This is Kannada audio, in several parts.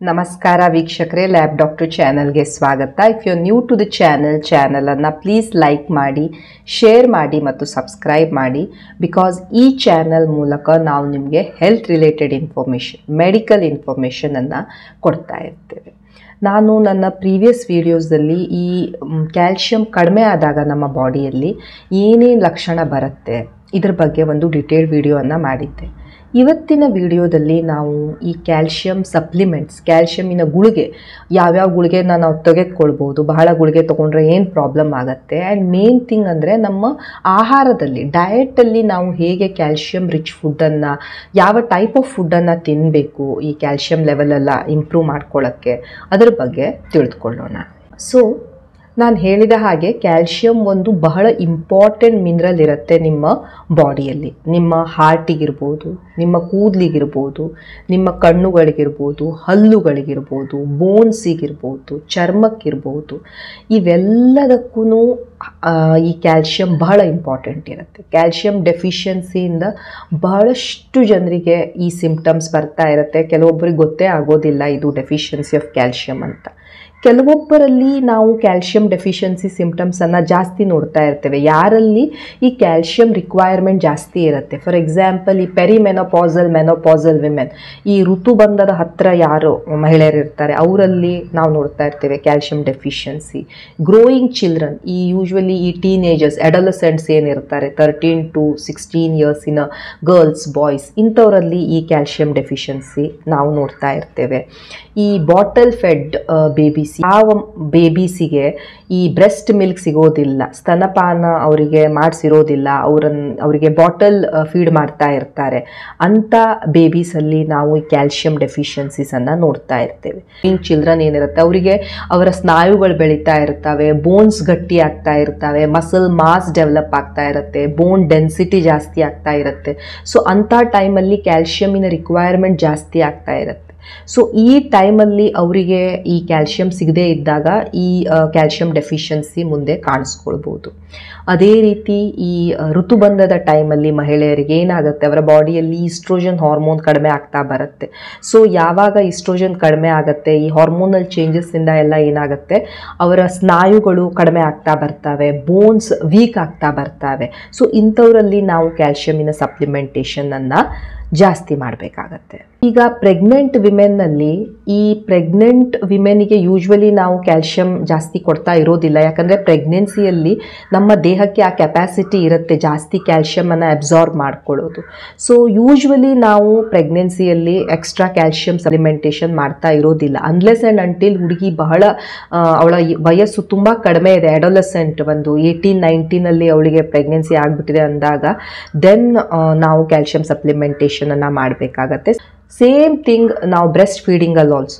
ನಮಸ್ಕಾರ ವೀಕ್ಷಕರೇ, ಲ್ಯಾಬ್ ಡಾಕ್ಟರ್ ಚಾನಲ್ಗೆ ಸ್ವಾಗತ. If you new to the ಚಾನಲನ್ನು ಪ್ಲೀಸ್ ಲೈಕ್ ಮಾಡಿ, ಶೇರ್ ಮಾಡಿ ಮತ್ತು ಸಬ್ಸ್ಕ್ರೈಬ್ ಮಾಡಿ. ಬಿಕಾಸ್ ಈ ಚಾನಲ್ ಮೂಲಕ ನಾವು ನಿಮಗೆ ಹೆಲ್ತ್ ರಿಲೇಟೆಡ್ ಇನ್ಫಾರ್ಮೇಷನ್, ಮೆಡಿಕಲ್ ಇನ್ಫಾರ್ಮೇಷನನ್ನು ಕೊಡ್ತಾ ಇರ್ತೇವೆ. ನಾನು ನನ್ನ ಪ್ರೀವಿಯಸ್ ವಿಡಿಯೋಸ್ದಲ್ಲಿ ಈ ಕ್ಯಾಲ್ಶಿಯಂ ಕಡಿಮೆ ಆದಾಗ ನಮ್ಮ ಬಾಡಿಯಲ್ಲಿ ಏನೇನು ಲಕ್ಷಣ ಬರುತ್ತೆ ಇದ್ರ ಬಗ್ಗೆ ಒಂದು ಡಿಟೇಲ್ಡ್ ವಿಡಿಯೋವನ್ನು ಮಾಡಿದ್ದೆ. ಇವತ್ತಿನ ವಿಡಿಯೋದಲ್ಲಿ ನಾವು ಈ ಕ್ಯಾಲ್ಶಿಯಂ ಸಪ್ಲಿಮೆಂಟ್ಸ್, ಕ್ಯಾಲ್ಶಿಯಮಿನ ಗುಳಿಗೆ, ಯಾವ್ಯಾವ ಗುಳಿಗೆನ ನಾವು ತೆಗೆದುಕೊಳ್ಬೋದು, ಬಹಳ ಗುಳಿಗೆ ತೊಗೊಂಡ್ರೆ ಏನು ಪ್ರಾಬ್ಲಮ್ ಆಗುತ್ತೆ, ಆ್ಯಂಡ್ ಮೇನ್ ಥಿಂಗ್ ಅಂದರೆ ನಮ್ಮ ಆಹಾರದಲ್ಲಿ, ಡಯಟಲ್ಲಿ ನಾವು ಹೇಗೆ ಕ್ಯಾಲ್ಶಿಯಂ ರಿಚ್ ಫುಡ್ಡನ್ನು, ಯಾವ ಟೈಪ್ ಆಫ್ ಫುಡ್ಡನ್ನು ತಿನ್ನಬೇಕು ಈ ಕ್ಯಾಲ್ಶಿಯಂ ಲೆವೆಲೆಲ್ಲ ಇಂಪ್ರೂವ್ ಮಾಡ್ಕೊಳ್ಳೋಕ್ಕೆ, ಅದರ ಬಗ್ಗೆ ತಿಳಿದುಕೊಳ್ಳೋಣ. ಸೊ ನಾನು ಹೇಳಿದ ಹಾಗೆ ಕ್ಯಾಲ್ಶಿಯಂ ಒಂದು ಬಹಳ ಇಂಪಾರ್ಟೆಂಟ್ ಮಿನರಲ್ ಇರುತ್ತೆ ನಿಮ್ಮ ಬಾಡಿಯಲ್ಲಿ. ನಿಮ್ಮ ಹಾರ್ಟಿಗಿರ್ಬೋದು, ನಿಮ್ಮ ಕೂದಲಿಗಿರ್ಬೋದು, ನಿಮ್ಮ ಕಣ್ಣುಗಳಿಗಿರ್ಬೋದು, ಹಲ್ಲುಗಳಿಗಿರ್ಬೋದು, ಬೋನ್ಸಿಗಿರ್ಬೋದು, ಚರ್ಮಕ್ಕಿರ್ಬೋದು, ಇವೆಲ್ಲದಕ್ಕೂ ಈ ಕ್ಯಾಲ್ಶಿಯಂ ಬಹಳ ಇಂಪಾರ್ಟೆಂಟ್ ಇರುತ್ತೆ. ಕ್ಯಾಲ್ಶಿಯಂ ಡೆಫಿಷಿಯನ್ಸಿಯಿಂದ ಬಹಳಷ್ಟು ಜನರಿಗೆ ಈ ಸಿಂಪ್ಟಮ್ಸ್ ಬರ್ತಾ ಇರುತ್ತೆ. ಕೆಲವೊಬ್ಬರಿಗೆ ಗೊತ್ತೇ ಆಗೋದಿಲ್ಲ ಇದು ಡೆಫಿಷಿಯನ್ಸಿ ಆಫ್ ಕ್ಯಾಲ್ಶಿಯಂ ಅಂತ. ಕೆಲವೊಬ್ಬರಲ್ಲಿ ನಾವು ಕ್ಯಾಲ್ಶಿಯಂ ಡೆಫಿಷಿಯನ್ಸಿ ಸಿಂಪ್ಟಮ್ಸನ್ನು ಜಾಸ್ತಿ ನೋಡ್ತಾ ಇರ್ತೇವೆ, ಯಾರಲ್ಲಿ ಈ ಕ್ಯಾಲ್ಶಿಯಂ ರಿಕ್ವೈರ್ಮೆಂಟ್ ಜಾಸ್ತಿ ಇರುತ್ತೆ. ಫಾರ್ ಎಕ್ಸಾಂಪಲ್, ಈ ಮೆನೋಪಾಸಲ್ ವಿಮೆನ್, ಈ ಋತುಬಂಧದ ಹತ್ತಿರ ಯಾರು ಮಹಿಳೆಯರು ಇರ್ತಾರೆ ಅವರಲ್ಲಿ ನಾವು ನೋಡ್ತಾ ಇರ್ತೇವೆ ಕ್ಯಾಲ್ಶಿಯಂ ಡೆಫಿಷಿಯನ್ಸಿ. ಗ್ರೋಯಿಂಗ್ ಚಿಲ್ಡ್ರನ್, ಈ ಯೂಶ್ವಲಿ ಈ ಟೀನೇಜರ್ಸ್, ಅಡೋಲಸೆಂಟ್ಸ್ ಏನಿರ್ತಾರೆ 13 to 16 ಇಯರ್ಸಿನ ಗರ್ಲ್ಸ್, ಬಾಯ್ಸ್, ಇಂಥವರಲ್ಲಿ ಈ ಕ್ಯಾಲ್ಶಿಯಂ ಡೆಫಿಷಿಯನ್ಸಿ ನಾವು ನೋಡ್ತಾ ಇರ್ತೇವೆ. ಈ ಬಾಟಲ್ ಫೆಡ್ ಬೇಬೀಸ್, ಯಾವ ಬೇಬೀಸಿಗೆ ಈ ಬ್ರೆಸ್ಟ್ ಮಿಲ್ಕ್ ಸಿಗೋದಿಲ್ಲ, ಸ್ತನಪಾನ ಅವರಿಗೆ ಮಾಡಿಸಿರೋದಿಲ್ಲ, ಅವರಿಗೆ ಬಾಟಲ್ ಫೀಡ್ ಮಾಡ್ತಾ ಇರ್ತಾರೆ, ಅಂಥ ಬೇಬೀಸಲ್ಲಿ ನಾವು ಈ ಕ್ಯಾಲ್ಶಿಯಂ ಡೆಫಿಷಿಯನ್ಸೀಸನ್ನು ನೋಡ್ತಾ ಇರ್ತೇವೆ. ಚಿಲ್ಡ್ರನ್ ಏನಿರುತ್ತೆ ಅವರಿಗೆ ಅವರ ಸ್ನಾಯುಗಳು ಬೆಳೀತಾ ಇರ್ತವೆ, ಬೋನ್ಸ್ ಗಟ್ಟಿ ಆಗ್ತಾ ಇರ್ತವೆ, ಮಸಲ್ ಮಾಸ್ ಡೆವಲಪ್ ಆಗ್ತಾ ಇರುತ್ತೆ, ಬೋನ್ ಡೆನ್ಸಿಟಿ ಜಾಸ್ತಿ ಆಗ್ತಾ ಇರುತ್ತೆ. ಸೊ ಅಂಥ ಟೈಮಲ್ಲಿ ಕ್ಯಾಲ್ಶಿಯಮಿನ ರಿಕ್ವೈರ್ಮೆಂಟ್ ಜಾಸ್ತಿ ಆಗ್ತಾ ಇರುತ್ತೆ. ಸೊ ಈ ಟೈಮಲ್ಲಿ ಅವರಿಗೆ ಈ ಕ್ಯಾಲ್ಶಿಯಂ ಸಿಗದೇ ಇದ್ದಾಗ ಈ ಕ್ಯಾಲ್ಶಿಯಂ ಡೆಫಿಷಿಯನ್ಸಿ ಮುಂದೆ ಕಾಣಿಸ್ಕೊಳ್ಬೋದು. ಅದೇ ರೀತಿ ಈ ಋತುಬಂಧದ ಟೈಮಲ್ಲಿ ಮಹಿಳೆಯರಿಗೆ ಏನಾಗುತ್ತೆ, ಅವರ ಬಾಡಿಯಲ್ಲಿ ಈಸ್ಟ್ರೋಜನ್ ಹಾರ್ಮೋನ್ ಕಡಿಮೆ ಆಗ್ತಾ ಬರುತ್ತೆ. ಸೊ ಯಾವಾಗ ಈಸ್ಟ್ರೋಜನ್ ಕಡಿಮೆ ಆಗುತ್ತೆ, ಈ ಹಾರ್ಮೋನಲ್ ಚೇಂಜಸ್ಸಿಂದ ಎಲ್ಲ ಏನಾಗುತ್ತೆ, ಅವರ ಸ್ನಾಯುಗಳು ಕಡಿಮೆ ಆಗ್ತಾ ಬರ್ತವೆ, ಬೋನ್ಸ್ ವೀಕ್ ಆಗ್ತಾ ಬರ್ತವೆ. ಸೊ ಇಂಥವರಲ್ಲಿ ನಾವು ಕ್ಯಾಲ್ಶಿಯಮಿನ ಸಪ್ಲಿಮೆಂಟೇಷನನ್ನು ಜಾಸ್ತಿ ಮಾಡಬೇಕಾಗತ್ತೆ. ಈಗ ಪ್ರೆಗ್ನೆಂಟ್ ವಿಮೆನ್ನಲ್ಲಿ, ಈ ಪ್ರೆಗ್ನೆಂಟ್ ವಿಮೆನ್ಗೆ ಯೂಶ್ವಲಿ ನಾವು ಕ್ಯಾಲ್ಶಿಯಂ ಜಾಸ್ತಿ ಕೊಡ್ತಾ ಇರೋದಿಲ್ಲ, ಯಾಕಂದರೆ ಪ್ರೆಗ್ನೆನ್ಸಿಯಲ್ಲಿ ನಮ್ಮ ದೇಹಕ್ಕೆ ಆ ಕೆಪಾಸಿಟಿ ಇರುತ್ತೆ ಜಾಸ್ತಿ ಕ್ಯಾಲ್ಶಿಯಮನ್ನು ಅಬ್ಸಾರ್ಬ್ ಮಾಡ್ಕೊಳ್ಳೋದು. ಸೊ ಯೂಶ್ವಲಿ ನಾವು ಪ್ರೆಗ್ನೆನ್ಸಿಯಲ್ಲಿ ಎಕ್ಸ್ಟ್ರಾ ಕ್ಯಾಲ್ಶಿಯಂ ಸಪ್ಲಿಮೆಂಟೇಷನ್ ಮಾಡ್ತಾ ಇರೋದಿಲ್ಲ, ಅನ್ಲೆಸ್ ಆ್ಯಂಡ್ ಅಂಟಿಲ್ ಹುಡುಗಿ ಬಹಳ ಅವಳ ವಯಸ್ಸು ತುಂಬ ಕಡಿಮೆ ಇದೆ, ಅಡೋಲಸೆಂಟ್ ಒಂದು 18-19 ಅವಳಿಗೆ ಪ್ರೆಗ್ನೆನ್ಸಿ ಆಗಿಬಿಟ್ಟಿದೆ ಅಂದಾಗ ದೆನ್ ನಾವು ಕ್ಯಾಲ್ಶಿಯಂ ಸಪ್ಲಿಮೆಂಟೇಷನ್ ಅನ್ನು ಮಾಡಬೇಕಾಗತ್ತೆ. ಸೇಮ್ ಥಿಂಗ್ ನಾವು ಬ್ರೆಸ್ಟ್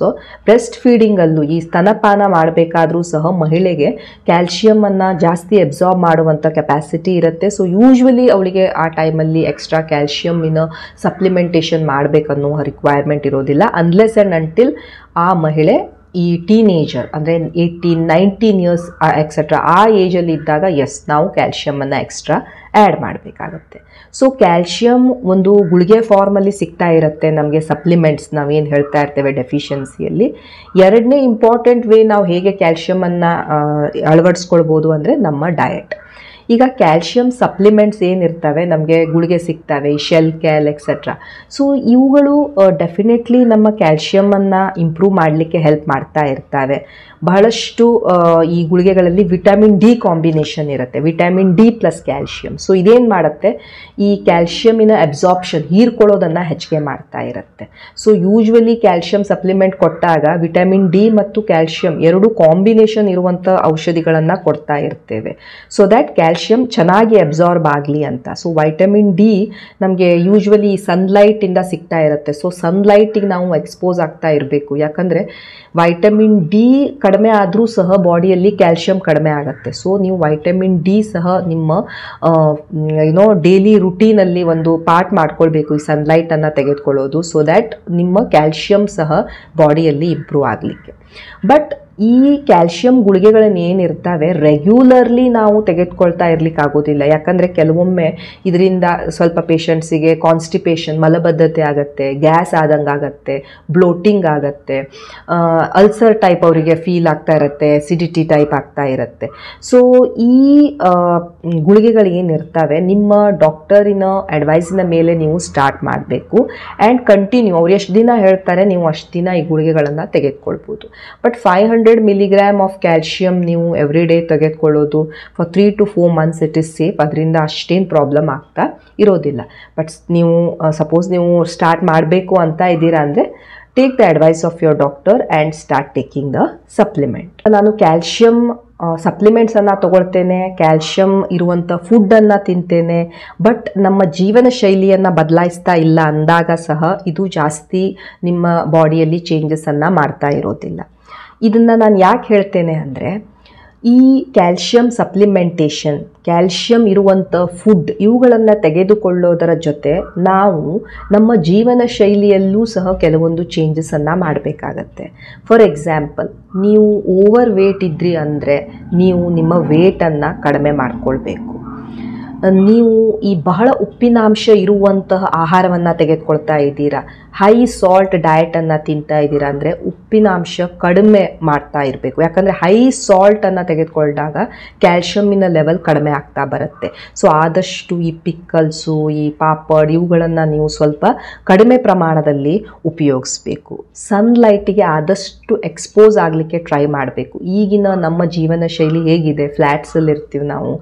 ಫೀಡಿಂಗಲ್ಲೂ ಈ ಸ್ತನಪಾನ ಮಾಡಬೇಕಾದ್ರೂ ಸಹ ಮಹಿಳೆಗೆ ಕ್ಯಾಲ್ಶಿಯಮನ್ನು ಜಾಸ್ತಿ ಅಬ್ಸಾರ್ಬ್ ಮಾಡುವಂಥ ಕೆಪಾಸಿಟಿ ಇರುತ್ತೆ. ಸೊ ಯೂಶ್ವಲಿ ಅವಳಿಗೆ ಆ ಟೈಮಲ್ಲಿ ಎಕ್ಸ್ಟ್ರಾ ಕ್ಯಾಲ್ಶಿಯಮಿನ ಸಪ್ಲಿಮೆಂಟೇಷನ್ ಮಾಡಬೇಕನ್ನೋ ರಿಕ್ವೈರ್ಮೆಂಟ್ ಇರೋದಿಲ್ಲ, ಅನ್ಲೆಸ್ ಆ್ಯಂಡ್ ಅಂಟಿಲ್ ಆ ಮಹಿಳೆ ಈ ಟೀನೇಜರ್ ಅಂದರೆ 18-19 ಇಯರ್ಸ್ ಎಕ್ಸೆಟ್ರಾ ಆ ಏಜಲ್ಲಿ ಇದ್ದಾಗ ನಾವು ಕ್ಯಾಲ್ಶಿಯಮನ್ನು ಎಕ್ಸ್ಟ್ರಾ ಆ್ಯಡ್ ಮಾಡಬೇಕಾಗತ್ತೆ. ಸೊ ಕ್ಯಾಲ್ಶಿಯಂ ಒಂದು ಗುಳಿಗೆ ಫಾರ್ಮಲ್ಲಿ ಸಿಗ್ತಾ ಇರುತ್ತೆ ನಮಗೆ, ಸಪ್ಲಿಮೆಂಟ್ಸ್ ನಾವೇನು ಹೇಳ್ತಾ ಇರ್ತೇವೆ ಡೆಫಿಷಿಯನ್ಸಿಯಲ್ಲಿ. ಎರಡನೇ ಇಂಪಾರ್ಟೆಂಟ್ ವೇ ನಾವು ಹೇಗೆ ಕ್ಯಾಲ್ಶಿಯಮನ್ನು ಅಳವಡಿಸ್ಕೊಳ್ಬೋದು ಅಂದರೆ ನಮ್ಮ ಡಯಟ್. ಈಗ ಕ್ಯಾಲ್ಶಿಯಂ ಸಪ್ಲಿಮೆಂಟ್ಸ್ ಏನಿರ್ತವೆ ನಮಗೆ ಗುಳಿಗೆ ಸಿಗ್ತವೆ, ಶೆಲ್ ಕ್ಯಾಲ್ ಎಕ್ಸೆಟ್ರಾ. ಸೊ ಇವುಗಳು ಡೆಫಿನೆಟ್ಲಿ ನಮ್ಮ ಕ್ಯಾಲ್ಶಿಯಮನ್ನು ಇಂಪ್ರೂವ್ ಮಾಡಲಿಕ್ಕೆ ಹೆಲ್ಪ್ ಮಾಡ್ತಾ ಇರ್ತವೆ. ಬಹಳಷ್ಟು ಈ ಗುಳಿಗೆಗಳಲ್ಲಿ ವಿಟಮಿನ್ ಡಿ ಕಾಂಬಿನೇಷನ್ ಇರುತ್ತೆ, vitamin D plus calcium. So ಇದೇನು ಮಾಡುತ್ತೆ, ಈ ಕ್ಯಾಲ್ಶಿಯಮಿನ ಅಬ್ಸಾರ್ಪ್ಷನ್, ಹೀರ್ಕೊಳ್ಳೋದನ್ನು ಹೆಚ್ಚಿಗೆ ಮಾಡ್ತಾ ಇರುತ್ತೆ. ಸೊ ಯೂಶ್ವಲಿ ಕ್ಯಾಲ್ಶಿಯಂ ಸಪ್ಲಿಮೆಂಟ್ ಕೊಟ್ಟಾಗ ವಿಟಮಿನ್ ಡಿ ಮತ್ತು ಕ್ಯಾಲ್ಶಿಯಂ ಎರಡು ಕಾಂಬಿನೇಷನ್ ಇರುವಂಥ ಔಷಧಿಗಳನ್ನು ಕೊಡ್ತಾ ಇರ್ತೇವೆ, ಸೊ ದ್ಯಾಟ್ ಕ್ಯಾಲ್ಶಿಯಂ ಚೆನ್ನಾಗಿ ಅಬ್ಸಾರ್ಬ್ ಆಗಲಿ ಅಂತ. ಸೊ ವೈಟಮಿನ್ ಡಿ ನಮಗೆ ಯೂಶ್ವಲಿ ಸನ್ಲೈಟಿಂದ ಸಿಗ್ತಾ ಇರುತ್ತೆ. ಸೊ ಸನ್ಲೈಟಿಗೆ ನಾವು ಎಕ್ಸ್ಪೋಸ್ ಆಗ್ತಾ ಇರಬೇಕು, ಯಾಕಂದರೆ ವೈಟಮಿನ್ ಡಿ ಕಡಿಮೆ ಆದರೂ ಸಹ ಬಾಡಿಯಲ್ಲಿ ಕ್ಯಾಲ್ಶಿಯಂ ಕಡಿಮೆ ಆಗುತ್ತೆ. ಸೊ ನೀವು ವೈಟಮಿನ್ ಡಿ ಸಹ ನಿಮ್ಮ ಡೈಲಿ ರುಟೀನಲ್ಲಿ ಒಂದು ಪಾರ್ಟ್ ಮಾಡ್ಕೊಳ್ಬೇಕು, ಈ ಸನ್ಲೈಟನ್ನು ತೆಗೆದುಕೊಳ್ಳೋದು, ಸೊ ದ್ಯಾಟ್ ನಿಮ್ಮ ಕ್ಯಾಲ್ಶಿಯಂ ಸಹ ಬಾಡಿಯಲ್ಲಿ ಇಂಪ್ರೂವ್ ಆಗಲಿಕ್ಕೆ. ಬಟ್ ಈ ಕ್ಯಾಲ್ಶಿಯಂ ಗುಳಿಗೆಗಳನ್ನ ಏನಿರ್ತವೆ ರೆಗ್ಯುಲರ್ಲಿ ನಾವು ತೆಗೆದುಕೊಳ್ತಾ ಇರಲಿಕ್ಕಾಗೋದಿಲ್ಲ. ಯಾಕಂದರೆ ಕೆಲವೊಮ್ಮೆ ಇದರಿಂದ ಸ್ವಲ್ಪ ಪೇಷಂಟ್ಸಿಗೆ ಕಾನ್ಸ್ಟಿಪೇಷನ್, ಮಲಬದ್ಧತೆ ಆಗುತ್ತೆ, ಗ್ಯಾಸ್ ಆದಂಗೆ ಆಗುತ್ತೆ, ಬ್ಲೋಟಿಂಗ್ ಆಗುತ್ತೆ, ಅಲ್ಸರ್ ಟೈಪ್ ಅವರಿಗೆ ಫೀಲ್ ಆಗ್ತಾ ಇರುತ್ತೆ, ಅಸಿಡಿಟಿ ಟೈಪ್ ಆಗ್ತಾ ಇರುತ್ತೆ. ಸೊ ಈ ಗುಳಿಗೆಗಳು ಏನಿರ್ತವೆ ನಿಮ್ಮ ಡಾಕ್ಟರಿನ ಅಡ್ವೈಸಿನ ಮೇಲೆ ನೀವು ಸ್ಟಾರ್ಟ್ ಮಾಡಬೇಕು ಆ್ಯಂಡ್ ಕಂಟಿನ್ಯೂ. ಅವ್ರು ಎಷ್ಟು ದಿನ ಹೇಳ್ತಾರೆ ನೀವು ಅಷ್ಟು ದಿನ ಈ ಗುಳಿಗೆಗಳನ್ನು ತೆಗೆದುಕೊಳ್ಬೋದು. ಬಟ್ 500 milligram ಆಫ್ ಕ್ಯಾಲ್ಶಿಯಂ ನೀವು ಎವ್ರಿ ಡೇ ತೆಗೆದುಕೊಳ್ಳೋದು for 3 to 4 months it is safe. ಅದರಿಂದ ಅಷ್ಟೇನು ಪ್ರಾಬ್ಲಮ್ ಆಗ್ತಾ ಇರೋದಿಲ್ಲ. ಬಟ್ ನೀವು ಸಪೋಸ್ ನೀವು ಸ್ಟಾರ್ಟ್ ಮಾಡಬೇಕು ಅಂತ ಇದ್ದೀರಾ ಅಂದರೆ take the advice of your doctor and start taking the supplement. ನಾನು ಕ್ಯಾಲ್ಶಿಯಂ ಸಪ್ಲಿಮೆಂಟ್ಸನ್ನು ತಗೊಳ್ತೇನೆ, ಕ್ಯಾಲ್ಶಿಯಂ ಇರುವಂಥ ಫುಡ್ಡನ್ನು ತಿಂತೇನೆ, ಬಟ್ ನಮ್ಮ ಜೀವನ ಶೈಲಿಯನ್ನು ಬದಲಾಯಿಸ್ತಾ ಇಲ್ಲ ಅಂದಾಗ ಸಹ ಇದು ಜಾಸ್ತಿ ನಿಮ್ಮ ಬಾಡಿಯಲ್ಲಿ ಚೇಂಜಸನ್ನು ಮಾಡ್ತಾ ಇರೋದಿಲ್ಲ. ಇದನ್ನು ನಾನು ಯಾಕೆ ಹೇಳ್ತೇನೆ ಅಂದರೆ ಈ ಕ್ಯಾಲ್ಶಿಯಂ ಸಪ್ಲಿಮೆಂಟೇಷನ್, ಕ್ಯಾಲ್ಶಿಯಂ ಇರುವಂಥ ಫುಡ್ ಇವುಗಳನ್ನು ತೆಗೆದುಕೊಳ್ಳೋದರ ಜೊತೆ ನಾವು ನಮ್ಮ ಜೀವನ ಶೈಲಿಯಲ್ಲೂ ಸಹ ಕೆಲವೊಂದು ಚೇಂಜಸನ್ನು ಮಾಡಬೇಕಾಗತ್ತೆ. ಫಾರ್ ಎಕ್ಸಾಂಪಲ್, ನೀವು ಓವರ್ ವೇಟ್ ಇದ್ರಿ ಅಂದರೆ ನೀವು ನಿಮ್ಮ ವೇಟನ್ನು ಕಡಿಮೆ ಮಾಡಿಕೊಳ್ಬೇಕು. ನೀವು ಈ ಬಹಳ ಉಪ್ಪಿನಾಂಶ ಇರುವಂತಹ ಆಹಾರವನ್ನು ತೆಗೆದುಕೊಳ್ತಾ ಇದ್ದೀರಾ, ಹೈ ಸಾಲ್ಟ್ ಡಯಟನ್ನು ತಿಂತಾ ಇದ್ದೀರಾ ಅಂದರೆ ಉಪ್ಪಿನಾಂಶ ಕಡಿಮೆ ಮಾಡ್ತಾ ಇರಬೇಕು. ಯಾಕಂದರೆ ಹೈ ಸಾಲ್ಟನ್ನು ತೆಗೆದುಕೊಂಡಾಗ ಕ್ಯಾಲ್ಶಿಯಮ್ಮಿನ ಲೆವೆಲ್ ಕಡಿಮೆ ಆಗ್ತಾ ಬರುತ್ತೆ. ಸೊ ಆದಷ್ಟು ಈ ಪಿಕ್ಕಲ್ಸು, ಈ ಪಾಪಡ್ ಇವುಗಳನ್ನು ನೀವು ಸ್ವಲ್ಪ ಕಡಿಮೆ ಪ್ರಮಾಣದಲ್ಲಿ ಉಪಯೋಗಿಸ್ಬೇಕು. ಸನ್ಲೈಟಿಗೆ ಆದಷ್ಟು ಎಕ್ಸ್ಪೋಸ್ ಆಗಲಿಕ್ಕೆ ಟ್ರೈ ಮಾಡಬೇಕು. ಈಗಿನ ನಮ್ಮ ಜೀವನ ಶೈಲಿ ಹೇಗಿದೆ, ಫ್ಲ್ಯಾಟ್ಸಲ್ಲಿ ಇರ್ತೀವಿ ನಾವು,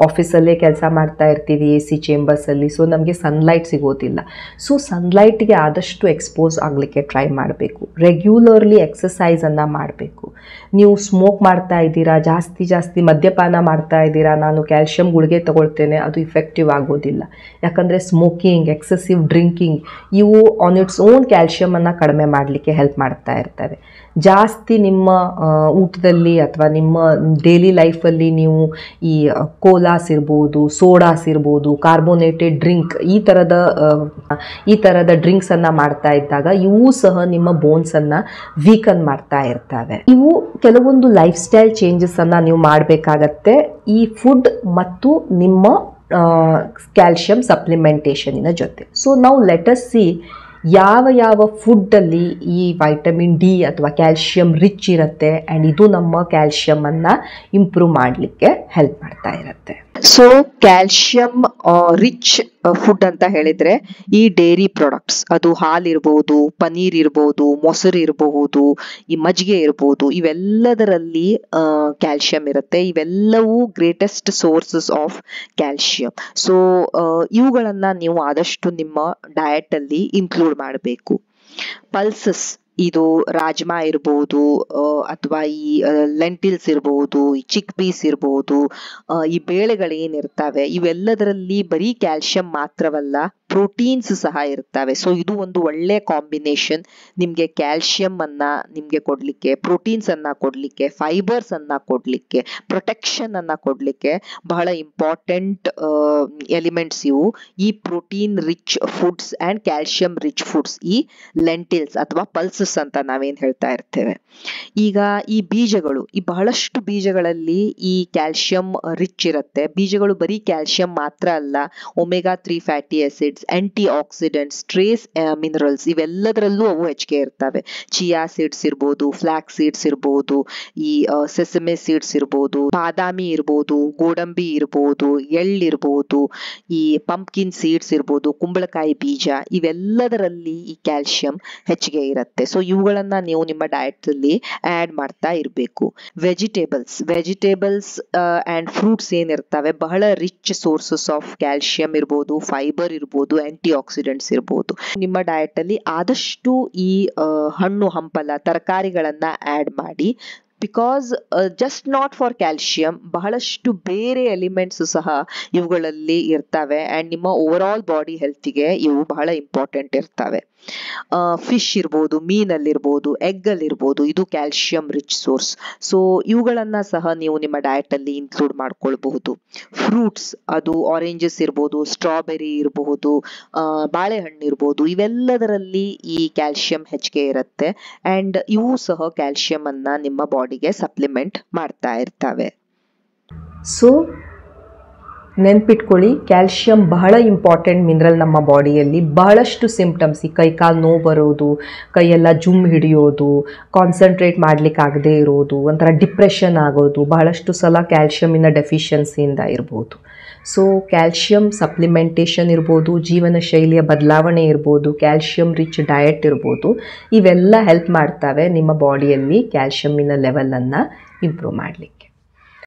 ಆಫೀಸಲ್ಲೇ ಕೆಲಸ ಮಾಡ್ತಾ ಇರ್ತೀವಿ, AC ಚೇಂಬರ್ಸಲ್ಲಿ. ಸೊ ನಮಗೆ ಸನ್ಲೈಟ್ ಸಿಗೋದಿಲ್ಲ. ಸೊ ಸನ್ಲೈಟ್ಗೆ ಆದಷ್ಟು ಎಕ್ಸ್ಪೋಸ್ ಆಗಲಿಕ್ಕೆ ಟ್ರೈ ಮಾಡಬೇಕು. ರೆಗ್ಯುಲರ್ಲಿ ಎಕ್ಸಸೈಸನ್ನು ಮಾಡಬೇಕು. ನೀವು ಸ್ಮೋಕ್ ಮಾಡ್ತಾ ಇದ್ದೀರಾ, ಜಾಸ್ತಿ ಮದ್ಯಪಾನ ಮಾಡ್ತಾ ಇದ್ದೀರಾ, ನಾನು ಕ್ಯಾಲ್ಶಿಯಂ ಗುಳಿಗೆ ತಗೊಳ್ತೇನೆ, ಅದು ಇಫೆಕ್ಟಿವ್ ಆಗೋದಿಲ್ಲ. ಯಾಕಂದರೆ ಸ್ಮೋಕಿಂಗ್, ಎಕ್ಸೆಸಿವ್ ಡ್ರಿಂಕಿಂಗ್ ಇವು ಆನ್ ಇಟ್ಸ್ ಓನ್ ಕ್ಯಾಲ್ಶಿಯಮನ್ನು ಕಡಿಮೆ ಮಾಡಲಿಕ್ಕೆ ಹೆಲ್ಪ್ ಮಾಡ್ತಾ ಇರ್ತವೆ. ಜಾಸ್ತಿ ನಿಮ್ಮ ಊಟದಲ್ಲಿ ಅಥವಾ ನಿಮ್ಮ ಡೈಲಿ ಲೈಫಲ್ಲಿ ನೀವು ಈ ಕೋಲಾಸ್ ಇರ್ಬೋದು, ಸೋಡಾಸ್ ಇರ್ಬೋದು, ಕಾರ್ಬೋನೇಟೆಡ್ ಡ್ರಿಂಕ್ ಈ ಥರದ ಡ್ರಿಂಕ್ಸನ್ನು ಮಾಡ್ತಾ ಇದ್ದಾಗ ಇವು ಸಹ ನಿಮ್ಮ ಬೋನ್ಸನ್ನು ವೀಕನ್ ಮಾಡ್ತಾ ಇರ್ತವೆ. ಇವು ಕೆಲವೊಂದು ಲೈಫ್ ಸ್ಟೈಲ್ ಚೇಂಜಸನ್ನು ನೀವು ಮಾಡಬೇಕಾಗತ್ತೆ ಈ ಫುಡ್ ಮತ್ತು ನಿಮ್ಮ ಕ್ಯಾಲ್ಶಿಯಂ ಸಪ್ಲಿಮೆಂಟೇಷನಿನ ಜೊತೆ. ಸೊ ನಾವು ಲೆಟ್ ಅಸ್ ಸಿ ಯಾವ ಫುಡ್ಡಲ್ಲಿ ಈ ವೈಟಮಿನ್ ಡಿ ಅಥವಾ ಕ್ಯಾಲ್ಶಿಯಂ ರಿಚ್ ಇರುತ್ತೆ ಆ್ಯಂಡ್ ಇದು ನಮ್ಮ ಕ್ಯಾಲ್ಶಿಯಮನ್ನು ಇಂಪ್ರೂವ್ ಮಾಡಲಿಕ್ಕೆ ಹೆಲ್ಪ್ ಮಾಡ್ತಾ ಇರುತ್ತೆ. ಸೊ ಕ್ಯಾಲ್ಶಿಯಂ ರಿಚ್ ಫುಡ್ ಅಂತ ಹೇಳಿದರೆ ಈ ಡೈರಿ ಪ್ರಾಡಕ್ಟ್ಸ್, ಅದು ಹಾಲಿರ್ಬೋದು, ಪನೀರ್ ಇರ್ಬೋದು, ಮೊಸರು ಇರಬಹುದು, ಈ ಮಜ್ಜಿಗೆ ಇರ್ಬೋದು, ಇವೆಲ್ಲದರಲ್ಲಿ ಕ್ಯಾಲ್ಶಿಯಂ ಇರುತ್ತೆ. ಇವೆಲ್ಲವೂ greatest sources of calcium. So ಇವುಗಳನ್ನು ನೀವು ಆದಷ್ಟು ನಿಮ್ಮ ಡಯಟಲ್ಲಿ ಇನ್ಕ್ಲೂಡ್ ಮಾಡಬೇಕು. ಪಲ್ಸಸ್, ಇದು ರಾಜ್ಮಾ ಇರ್ಬೋದು ಅಥವಾ ಈ ಲೆಂಟಿಲ್ಸ್ ಇರ್ಬೋದು, ಈ ಚಿಕ್ ಪೀಸ್ ಇರ್ಬೋದು, ಈ ಬೇಳೆಗಳೇನಿರ್ತವೆ ಇವೆಲ್ಲದರಲ್ಲಿ ಬರೀ ಕ್ಯಾಲ್ಶಿಯಂ ಮಾತ್ರವಲ್ಲ ಪ್ರೋಟೀನ್ಸ್ ಸಹ ಇರ್ತವೆ. ಸೊ ಇದು ಒಂದು ಒಳ್ಳೆ ಕಾಂಬಿನೇಷನ್ ನಿಮಗೆ ಕ್ಯಾಲ್ಶಿಯಂ ಅನ್ನ ನಿಮಗೆ ಕೊಡ್ಲಿಕ್ಕೆ, ಪ್ರೋಟೀನ್ಸ್ ಅನ್ನ ಕೊಡ್ಲಿಕ್ಕೆ, ಫೈಬರ್ಸ್ ಅನ್ನ ಕೊಡ್ಲಿಕ್ಕೆ, ಪ್ರೊಟೆಕ್ಷನ್ ಅನ್ನ ಕೊಡ್ಲಿಕ್ಕೆ ಬಹಳ ಇಂಪಾರ್ಟೆಂಟ್ ಎಲಿಮೆಂಟ್ಸ್ ಇವು. ಈ protein rich foods and calcium rich foods, ಈ ಲೆಂಟಿಲ್ಸ್ ಅಥವಾ ಪಲ್ಸಸ್ ಅಂತ ನಾವೇನ್ ಹೇಳ್ತಾ ಇರ್ತೇವೆ. ಈಗ ಈ ಬೀಜಗಳು, ಈ ಬಹಳಷ್ಟು ಬೀಜಗಳಲ್ಲಿ ಈ ಕ್ಯಾಲ್ಶಿಯಂ ರಿಚ್ ಇರುತ್ತೆ. ಬೀಜಗಳು ಬರೀ ಕ್ಯಾಲ್ಶಿಯಂ ಮಾತ್ರ ಅಲ್ಲ, omega 3 fatty acids, antioxidants, trace minerals ಇವೆಲ್ಲದರಲ್ಲೂ ಅವು ಹೆಚ್ಚಿಗೆ ಇರ್ತವೆ. ಚಿಯಾ ಸೀಡ್ಸ್ ಇರ್ಬೋದು, ಫ್ಲಾಕ್ ಸೀಡ್ಸ್ ಇರ್ಬೋದು, ಈ ಸೆಸಮೆ ಸೀಡ್ಸ್ ಇರ್ಬೋದು, ಬಾದಾಮಿ ಇರ್ಬೋದು, ಗೋಡಂಬಿ ಇರ್ಬೋದು, ಎಳ್ಳಿರ್ಬೋದು, ಈ ಪಂಪ್ಕಿನ್ ಸೀಡ್ಸ್ ಇರ್ಬೋದು, ಕುಂಬಳಕಾಯಿ ಬೀಜ, ಇವೆಲ್ಲದರಲ್ಲಿ ಈ ಕ್ಯಾಲ್ಶಿಯಂ ಹೆಚ್ಚಿಗೆ ಇರುತ್ತೆ. ಸೊ ಇವುಗಳನ್ನ ನೀವು ನಿಮ್ಮ ಡಯಟ್ ಅಲ್ಲಿ ಆಡ್ ಮಾಡ್ತಾ ಇರಬೇಕು. ವೆಜಿಟೇಬಲ್ಸ್ ಅಂಡ್ ಫ್ರೂಟ್ಸ್ ಏನಿರ್ತವೆ ಬಹಳ ರಿಚ್ ಸೋರ್ಸಸ್ ಆಫ್ ಕ್ಯಾಲ್ಶಿಯಂ ಇರ್ಬೋದು, ಫೈಬರ್ ಇರ್ಬೋದು, ಆಂಟಿ ಆಕ್ಸಿಡೆಂಟ್ಸ್ ಇರ್ಬೋದು. ನಿಮ್ಮ ಡಯಟ್ ಅಲ್ಲಿ ಆದಷ್ಟು ಈ ಹಣ್ಣು ಹಂಪಲ ತರಕಾರಿಗಳನ್ನ ಆಡ್ ಮಾಡಿ. Because just not for calcium, ಬಹಳಷ್ಟು ಬೇರೆ ಎಲಿಮೆಂಟ್ಸ್ ಸಹ ಇವುಗಳಲ್ಲಿ ಇರ್ತವೆ ಅಂಡ್ ನಿಮ್ಮ ಓವರ್ ಆಲ್ ಬಾಡಿ ಹೆಲ್ತ್ಗೆ ಇವು ಬಹಳ ಇಂಪಾರ್ಟೆಂಟ್ ಇರ್ತವೆ. ಫಿಶ್ ಇರ್ಬೋದು, ಮೀನಲ್ಲಿರ್ಬೋದು, ಎಗ್ಗಲ್ಲಿರ್ಬೋದು, ಇದು ಕ್ಯಾಲ್ಶಿಯಂ ರಿಚ್ ಸೋರ್ಸ್. ಸೊ ಇವುಗಳನ್ನ ಸಹ ನೀವು ನಿಮ್ಮ ಡಯಟ್ ಅಲ್ಲಿ ಇನ್ಕ್ಲೂಡ್ ಮಾಡ್ಕೊಳ್ಬಹುದು. ಫ್ರೂಟ್ಸ್, ಅದು ಆರೆಂಜಸ್ ಇರ್ಬೋದು, ಸ್ಟ್ರಾಬೆರಿ ಇರಬಹುದು, ಬಾಳೆಹಣ್ಣು ಇರ್ಬೋದು, ಇವೆಲ್ಲದರಲ್ಲಿ ಈ ಕ್ಯಾಲ್ಶಿಯಂ ಹೆಚ್ಚಿಗೆ ಇರುತ್ತೆ. ಅಂಡ್ ಇವು ಸಹ ಕ್ಯಾಲ್ಶಿಯಂ ಅನ್ನ ನಿಮ್ಮ ಬಾಡಿಗೆ ಸಪ್ಲಿಮೆಂಟ್ ಮಾಡ್ತಾ ಇರ್ತವೆ. ಸೊ ನೆನ್ಪಿಟ್ಕೊಳ್ಳಿ, ಕ್ಯಾಲ್ಶಿಯಂ ಬಹಳ ಇಂಪಾರ್ಟೆಂಟ್ ಮಿನರಲ್ ನಮ್ಮ ಬಾಡಿಯಲ್ಲಿ. ಬಹಳಷ್ಟು ಸಿಂಪ್ಟಮ್ಸ್, ಈ ಕೈಕಾಲು ನೋವು ಬರೋದು, ಕೈಯೆಲ್ಲ ಜುಮ್ ಹಿಡಿಯೋದು, ಕಾನ್ಸಂಟ್ರೇಟ್ ಮಾಡಲಿಕ್ಕಾಗದೇ ಇರೋದು, ಒಂಥರ ಡಿಪ್ರೆಷನ್ ಆಗೋದು, ಬಹಳಷ್ಟು ಸಲ ಕ್ಯಾಲ್ಶಿಯಮಿನ ಡೆಫಿಷಿಯನ್ಸಿಯಿಂದ ಇರ್ಬೋದು. ಸೊ ಕ್ಯಾಲ್ಶಿಯಂ ಸಪ್ಲಿಮೆಂಟೇಷನ್ ಇರ್ಬೋದು, ಜೀವನ ಶೈಲಿಯ ಬದಲಾವಣೆ ಇರ್ಬೋದು, ಕ್ಯಾಲ್ಶಿಯಂ ರಿಚ್ ಡಯಟ್ ಇರ್ಬೋದು, ಇವೆಲ್ಲ ಹೆಲ್ಪ್ ಮಾಡ್ತವೆ ನಿಮ್ಮ ಬಾಡಿಯಲ್ಲಿ ಕ್ಯಾಲ್ಶಿಯಮಿನ ಲೆವೆಲನ್ನು ಇಂಪ್ರೂವ್ ಮಾಡಲಿಕ್ಕೆ.